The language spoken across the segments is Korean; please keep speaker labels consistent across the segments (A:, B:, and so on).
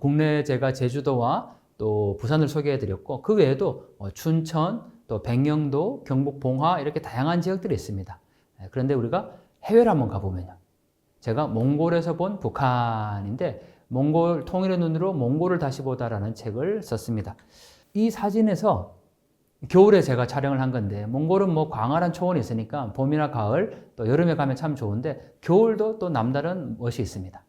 A: 국내 제가 제주도와 또 부산을 소개해드렸고 그 외에도 춘천, 또 백령도, 경북 봉화 이렇게 다양한 지역들이 있습니다. 그런데 우리가 해외를 한번 가보면요. 제가 몽골에서 본 북한인데 몽골 통일의 눈으로 몽골을 다시 보다라는 책을 썼습니다. 이 사진에서 겨울에 제가 촬영을 한 건데 몽골은 뭐 광활한 초원이 있으니까 봄이나 가을 또 여름에 가면 참 좋은데 겨울도 또 남다른 멋이 있습니다.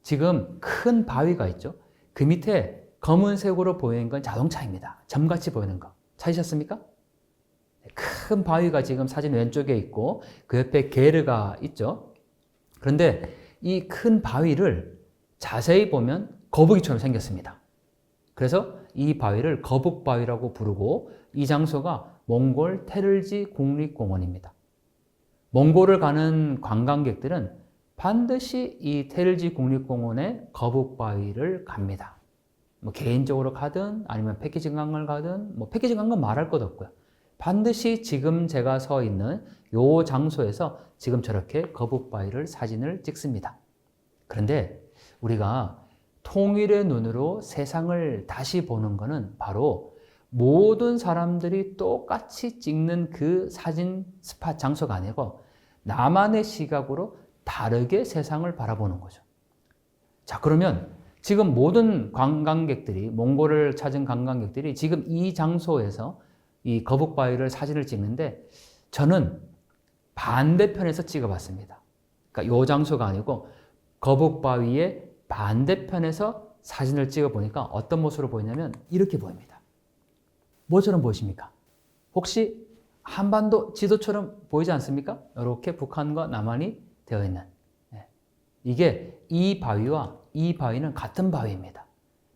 A: 지금 큰 바위가 있죠. 그 밑에 검은색으로 보이는 건 자동차입니다. 점같이 보이는 거. 찾으셨습니까? 큰 바위가 지금 사진 왼쪽에 있고 그 옆에 게르가 있죠. 그런데 이 큰 바위를 자세히 보면 거북이처럼 생겼습니다. 그래서 이 바위를 거북바위라고 부르고 이 장소가 몽골 테를지 국립공원입니다. 몽골을 가는 관광객들은 반드시 이 테를지 국립공원에 거북바위를 갑니다. 뭐 개인적으로 가든 아니면 패키지 관광을 가든 뭐 패키지 관광 말할 것 없고요. 반드시 지금 제가 서 있는 요 장소에서 지금 저렇게 거북바위를 사진을 찍습니다. 그런데 우리가 통일의 눈으로 세상을 다시 보는 것은 바로 모든 사람들이 똑같이 찍는 그 사진 스팟 장소가 아니고 나만의 시각으로 다르게 세상을 바라보는 거죠. 자, 그러면 지금 모든 관광객들이, 몽골을 찾은 관광객들이 지금 이 장소에서 이 거북바위를 사진을 찍는데 저는 반대편에서 찍어봤습니다. 그러니까 이 장소가 아니고 거북바위의 반대편에서 사진을 찍어보니까 어떤 모습으로 보이냐면 이렇게 보입니다. 뭐처럼 보이십니까? 혹시 한반도 지도처럼 보이지 않습니까? 이렇게 북한과 남한이 되어 있는. 이게 이 바위와 이 바위는 같은 바위입니다.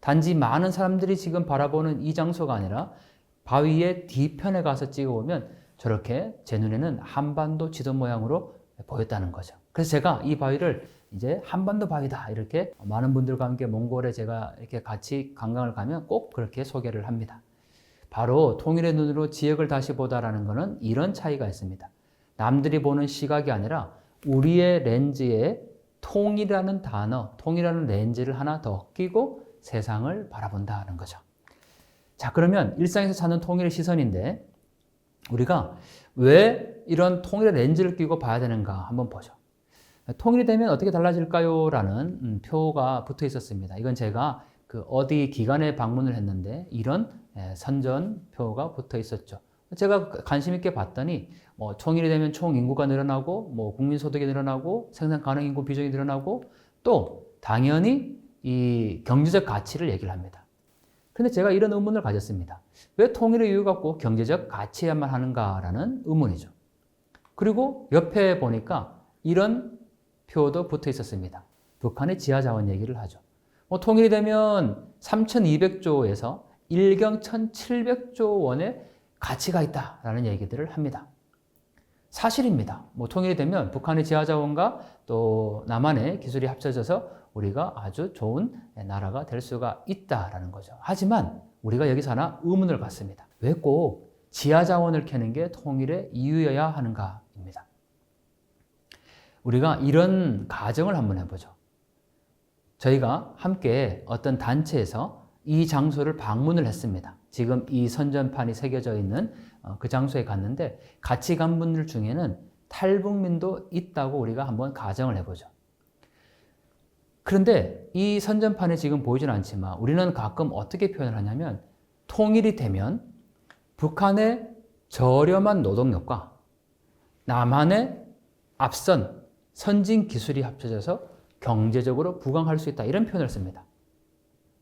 A: 단지 많은 사람들이 지금 바라보는 이 장소가 아니라 바위의 뒤편에 가서 찍어보면 저렇게 제 눈에는 한반도 지도 모양으로 보였다는 거죠. 그래서 제가 이 바위를 이제 한반도 바위다 이렇게 많은 분들과 함께 몽골에 제가 이렇게 같이 관광을 가면 꼭 그렇게 소개를 합니다. 바로 통일의 눈으로 지역을 다시 보다라는 것은 이런 차이가 있습니다. 남들이 보는 시각이 아니라 우리의 렌즈에 통이라는 단어, 통이라는 렌즈를 하나 더 끼고 세상을 바라본다는 거죠. 자, 그러면 일상에서 찾는 통일의 시선인데 우리가 왜 이런 통일의 렌즈를 끼고 봐야 되는가 한번 보죠. 통일이 되면 어떻게 달라질까요? 라는 표가 붙어 있었습니다. 이건 제가 그 어디 기관에 방문을 했는데 이런 선전표가 붙어 있었죠. 제가 관심 있게 봤더니 통일이 되면 총 인구가 늘어나고 국민 소득이 늘어나고 생산 가능 인구 비중이 늘어나고 또 당연히 이 경제적 가치를 얘기를 합니다. 근데 제가 이런 의문을 가졌습니다. 왜 통일의 이유가 꼭 경제적 가치야만 하는가라는 의문이죠. 그리고 옆에 보니까 이런 표도 붙어 있었습니다. 북한의 지하자원 얘기를 하죠. 통일이 되면 3,200조에서 일경 1,700조 원의 가치가 있다라는 얘기들을 합니다. 사실입니다. 통일이 되면 북한의 지하자원과 또 남한의 기술이 합쳐져서 우리가 아주 좋은 나라가 될 수가 있다라는 거죠. 하지만 우리가 여기서 하나 의문을 갖습니다. 왜 꼭 지하자원을 캐는 게 통일의 이유여야 하는가입니다. 우리가 이런 가정을 한번 해보죠. 저희가 함께 어떤 단체에서 이 장소를 방문을 했습니다. 지금 이 선전판이 새겨져 있는 그 장소에 갔는데 같이 간 분들 중에는 탈북민도 있다고 우리가 한번 가정을 해보죠. 그런데 이 선전판에 지금 보이지는 않지만 우리는 가끔 어떻게 표현을 하냐면 통일이 되면 북한의 저렴한 노동력과 남한의 앞선 선진 기술이 합쳐져서 경제적으로 부강할 수 있다 이런 표현을 씁니다.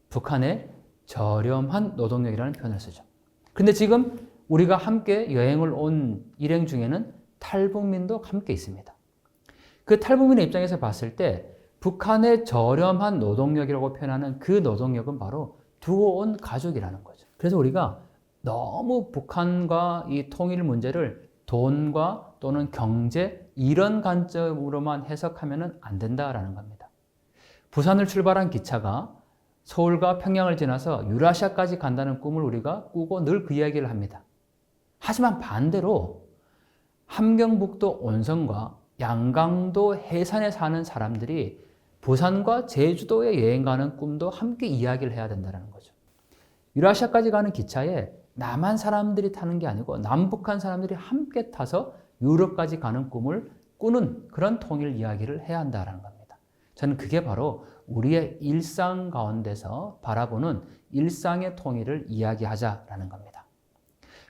A: 북한의 저렴한 노동력이라는 표현을 쓰죠. 근데 지금 우리가 함께 여행을 온 일행 중에는 탈북민도 함께 있습니다. 그 탈북민의 입장에서 봤을 때 북한의 저렴한 노동력이라고 표현하는 그 노동력은 바로 두고 온 가족이라는 거죠. 그래서 우리가 너무 북한과 이 통일 문제를 돈과 또는 경제 이런 관점으로만 해석하면 안 된다라는 겁니다. 부산을 출발한 기차가 서울과 평양을 지나서 유라시아까지 간다는 꿈을 우리가 꾸고 늘 그 이야기를 합니다. 하지만 반대로 함경북도 온성과 양강도 해산에 사는 사람들이 부산과 제주도에 여행 가는 꿈도 함께 이야기를 해야 된다는 거죠. 유라시아까지 가는 기차에 남한 사람들이 타는 게 아니고 남북한 사람들이 함께 타서 유럽까지 가는 꿈을 꾸는 그런 통일 이야기를 해야 한다는 겁니다. 저는 그게 바로 우리의 일상 가운데서 바라보는 일상의 통일을 이야기하자라는 겁니다.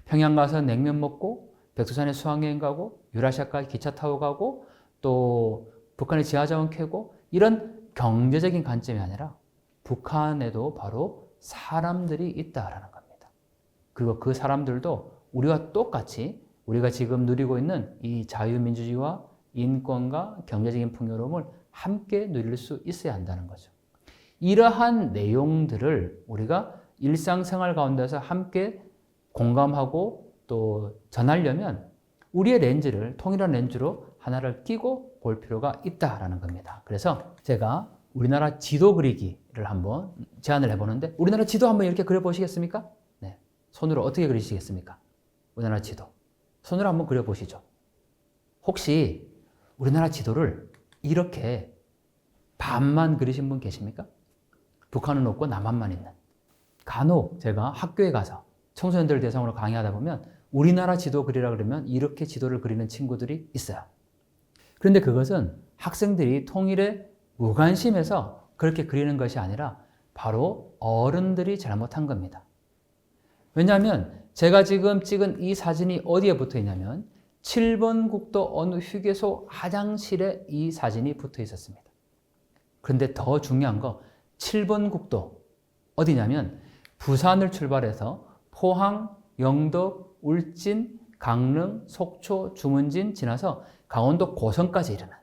A: 평양 가서 냉면 먹고 백두산에 수학여행 가고 유라시아까지 기차 타고 가고 또 북한의 지하자원 캐고 이런 경제적인 관점이 아니라 북한에도 바로 사람들이 있다라는 겁니다. 그리고 그 사람들도 우리와 똑같이 우리가 지금 누리고 있는 이 자유민주주의와 인권과 경제적인 풍요로움을 함께 누릴 수 있어야 한다는 거죠. 이러한 내용들을 우리가 일상생활 가운데서 함께 공감하고 또 전하려면 우리의 렌즈를 통일한 렌즈로 하나를 끼고 볼 필요가 있다라는 겁니다. 그래서 제가 우리나라 지도 그리기를 한번 제안을 해보는데 우리나라 지도 한번 이렇게 그려보시겠습니까? 네. 손으로 어떻게 그리시겠습니까? 우리나라 지도. 손으로 한번 그려보시죠. 혹시 우리나라 지도를 이렇게 반만 그리신 분 계십니까? 북한은 없고 남한만 있는. 간혹 제가 학교에 가서 청소년들 대상으로 강의하다 보면 우리나라 지도 그리라 그러면 이렇게 지도를 그리는 친구들이 있어요. 그런데 그것은 학생들이 통일에 무관심해서 그렇게 그리는 것이 아니라 바로 어른들이 잘못한 겁니다. 왜냐하면 제가 지금 찍은 이 사진이 어디에 붙어 있냐면 7번 국도 어느 휴게소 화장실에 이 사진이 붙어 있었습니다. 그런데 더 중요한 거 7번 국도 어디냐면 부산을 출발해서 포항, 영덕, 울진, 강릉, 속초, 주문진 지나서 강원도 고성까지 이르는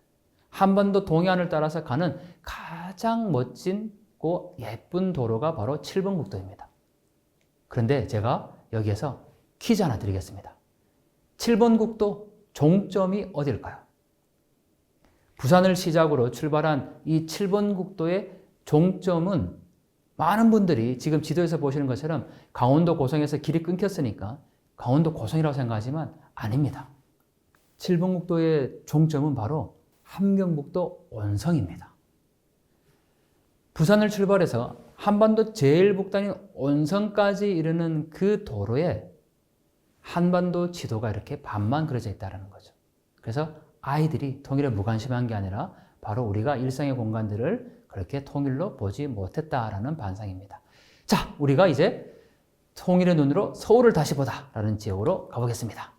A: 한반도 동해안을 따라서 가는 가장 멋진고 예쁜 도로가 바로 7번 국도입니다. 그런데 제가 여기에서 퀴즈 하나 드리겠습니다. 7번 국도 종점이 어딜까요? 부산을 시작으로 출발한 이 7번 국도의 종점은 많은 분들이 지금 지도에서 보시는 것처럼 강원도 고성에서 길이 끊겼으니까 강원도 고성이라고 생각하지만 아닙니다. 7번 국도의 종점은 바로 함경북도 온성입니다. 부산을 출발해서 한반도 제일 북단인 온성까지 이르는 그 도로에 한반도 지도가 이렇게 반만 그려져 있다는 거죠. 그래서 아이들이 통일에 무관심한 게 아니라 바로 우리가 일상의 공간들을 그렇게 통일로 보지 못했다라는 반상입니다. 자, 우리가 이제 통일의 눈으로 서울을 다시 보다라는 지역으로 가보겠습니다.